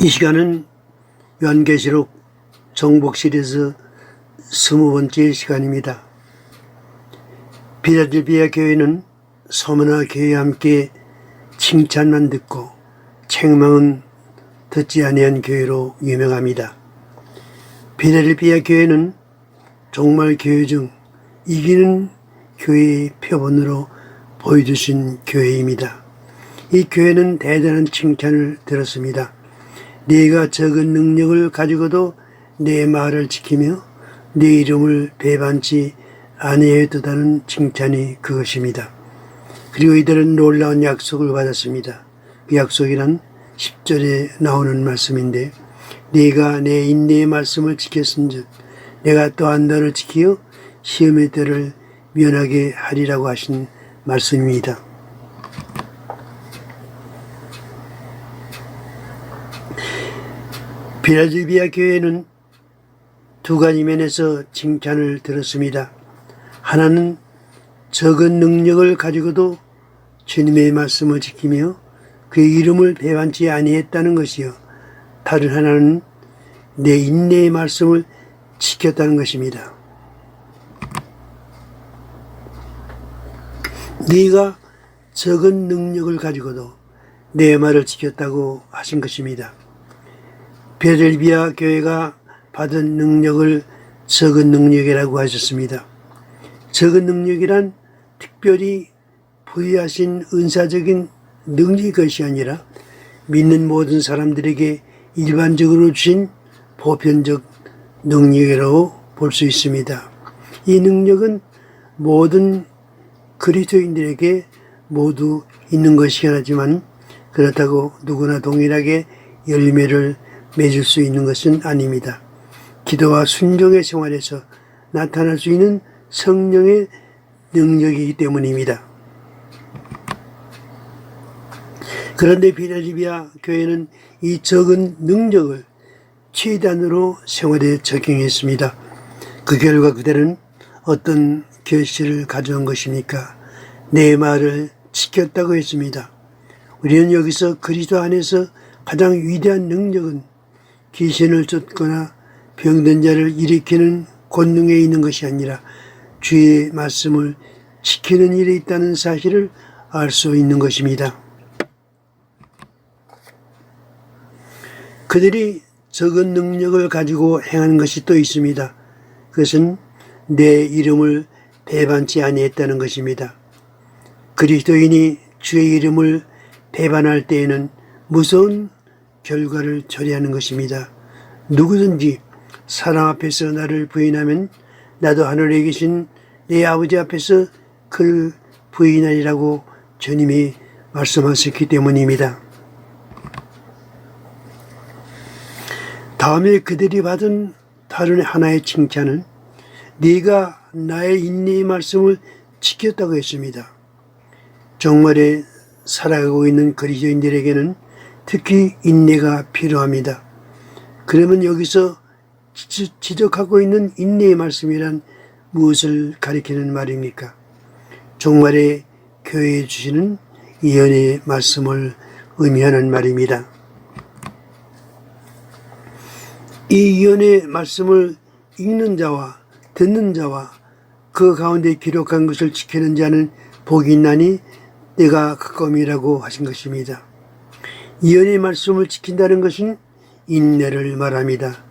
이 시간은 요한계시록 정복 시리즈 20번째 시간입니다. 필라델피아 교회는 서머나 교회와 함께 칭찬만 듣고 책망은 듣지 아니한 교회로 유명합니다. 필라델피아 교회는 정말 교회 중 이기는 교회의 표본으로 보여주신 교회입니다. 이 교회는 대단한 칭찬을 들었습니다. 네가 적은 능력을 가지고도 내 말을 지키며 네 이름을 배반치 아니하였다는 칭찬이 그것입니다. 그리고 이들은 놀라운 약속을 받았습니다. 그 약속이란 10절에 나오는 말씀인데, 네가 내 인내의 말씀을 지켰은즉 내가 또한 너를 지키어 시험의 때를 면하게 하리라고 하신 말씀입니다. 필라델피아 교회는 두 가지 면에서 칭찬을 들었습니다. 하나는 적은 능력을 가지고도 주님의 말씀을 지키며 그의 이름을 배반치 아니했다는 것이요, 다른 하나는 내 인내의 말씀을 지켰다는 것입니다. 네가 적은 능력을 가지고도 내 말을 지켰다고 하신 것입니다. 필라델피아 교회가 받은 능력을 적은 능력이라고 하셨습니다. 적은 능력이란 특별히 부여하신 은사적인 능력이 것이 아니라 믿는 모든 사람들에게 일반적으로 주신 보편적 능력이라고 볼 수 있습니다. 이 능력은 모든 그리스도인들에게 모두 있는 것이긴 하지만 그렇다고 누구나 동일하게 열매를 맺을 수 있는 것은 아닙니다. 기도와 순종의 생활에서 나타날 수 있는 성령의 능력이기 때문입니다. 그런데 필라델피아 교회는 이 적은 능력을 최단으로 생활에 적용했습니다. 그 결과 그들은 어떤 결실을 가져온 것입니까? 내 말을 지켰다고 했습니다. 우리는 여기서 그리스도 안에서 가장 위대한 능력은 귀신을 쫓거나 병든 자를 일으키는 권능에 있는 것이 아니라 주의 말씀을 지키는 일에 있다는 사실을 알 수 있는 것입니다. 그들이 적은 능력을 가지고 행하는 것이 또 있습니다. 그것은 내 이름을 배반치 아니했다는 것입니다. 그리스도인이 주의 이름을 배반할 때에는 무서운 결과를 초래하는 것입니다. 누구든지 사람 앞에서 나를 부인하면 나도 하늘에 계신 내 아버지 앞에서 그를 부인하리라고 주님이 말씀하셨기 때문입니다. 다음에 그들이 받은 다른 하나의 칭찬은 네가 나의 인내의 말씀을 지켰다고 했습니다. 정말에 살아가고 있는 그리스도인들에게는 특히 인내가 필요합니다. 그러면 여기서 지적하고 있는 인내의 말씀이란 무엇을 가리키는 말입니까? 종말에 교회에 주시는 예언의 말씀을 의미하는 말입니다. 이 예언의 말씀을 읽는 자와 듣는 자와 그 가운데 기록한 것을 지키는 자는 복이 있나니 내가 그감이라고 하신 것입니다. 예언의 말씀을 지킨다는 것은 인내를 말합니다.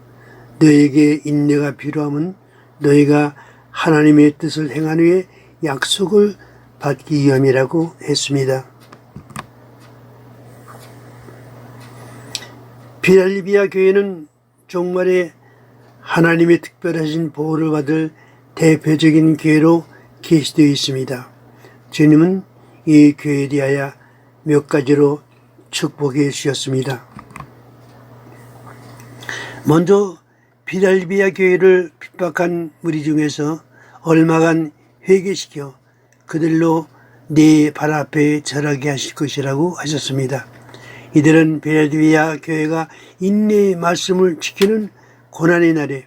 너에게 인내가 필요하면 너희가 하나님의 뜻을 행한 후에 약속을 받기 위함이라고 했습니다. 필라델피아 교회는 종말에 하나님의 특별하신 보호를 받을 대표적인 교회로 계시되어 있습니다. 주님은 이 교회에 대하여 몇 가지로 축복해 주셨습니다. 먼저 필라델피아 교회를 핍박한 무리 중에서 얼마간 회개시켜 그들로 네 발 앞에 절하게 하실 것이라고 하셨습니다. 이들은 필라델피아 교회가 인내의 말씀을 지키는 고난의 날에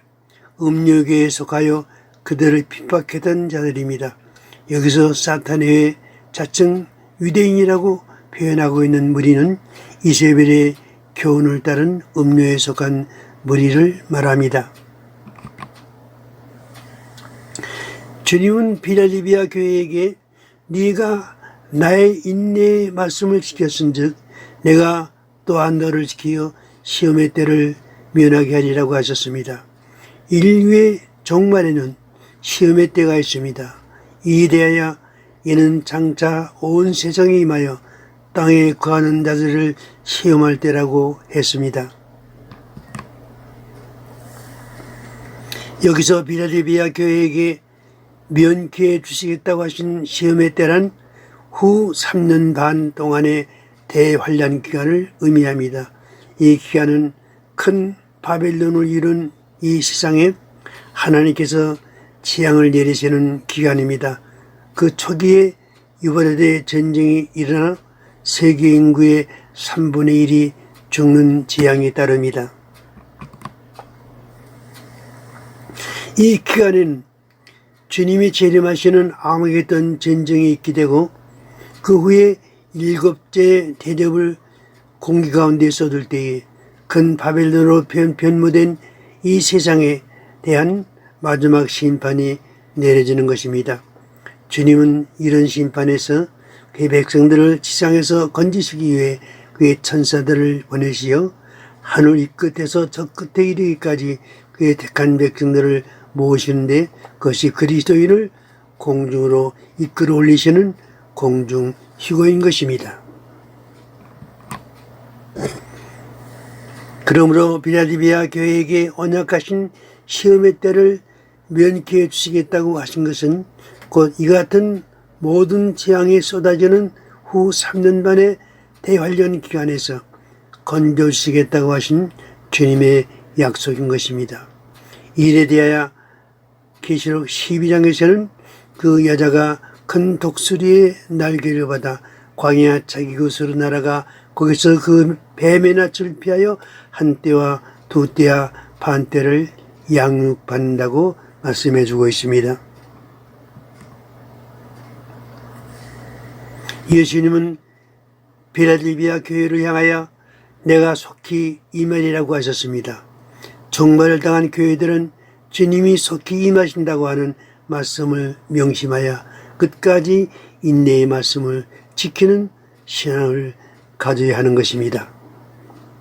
음료교에 속하여 그들을 핍박했던 자들입니다. 여기서 사탄의 자칭 유대인이라고 표현하고 있는 무리는 이세벨의 교훈을 따른 음료에 속한 무리를 말합니다. 주님은 필라델피아 교회에게 네가 나의 인내의 말씀을 지켰은즉 내가 또한 너를 지키어 시험의 때를 면하게 하리라고 하셨습니다. 인류의 종말에는 시험의 때가 있습니다. 이에 대하여 이는 장차 온 세상에 임하여 땅에 거하는 자들을 시험할 때라고 했습니다. 여기서 필라델피아 교회에게 면케해 주시겠다고 하신 시험의 때란 후 3년 반 동안의 대환란 기간을 의미합니다. 이 기간은 큰 바벨론을 이룬 이 세상에 하나님께서 재앙을 내리시는 기간입니다. 그 초기에 유브라데 전쟁이 일어나 세계 인구의 3분의 1이 죽는 재앙이 따릅니다. 이 기간에는 주님이 재림하시는 아마겟돈 전쟁이 있게 되고 그 후에 7째 대접을 공기 가운데 쏟을 때에 큰 바벨론으로 변모된 이 세상에 대한 마지막 심판이 내려지는 것입니다. 주님은 이런 심판에서 그의 백성들을 지상에서 건지시기 위해 그의 천사들을 보내시어 하늘 이 끝에서 저 끝에 이르기까지 그의 택한 백성들을 모으시는데 그것이 그리스도인을 공중으로 이끌어 올리시는 공중 휴거인 것입니다. 그러므로 필라델피아 교회에게 언약하신 시험의 때를 면케해 주시겠다고 하신 것은 곧 이 같은 모든 재앙이 쏟아지는 후 3년 반의 대환련 기간에서 건져주시겠다고 하신 주님의 약속인 것입니다. 이에 대하여 계시록 12장에서는 그 여자가 큰 독수리의 날개를 받아 광야 자기 곳으로 날아가 거기서 그 뱀의 낯을 피하여 한 떼와 두 떼와 반 떼를 양육받는다고 말씀해 주고 있습니다. 예수님은 필라델피아 교회를 향하여 내가 속히 임하리라고 하셨습니다. 종말을 당한 교회들은 주님이 속히 임하신다고 하는 말씀을 명심하여 끝까지 인내의 말씀을 지키는 신앙을 가져야 하는 것입니다.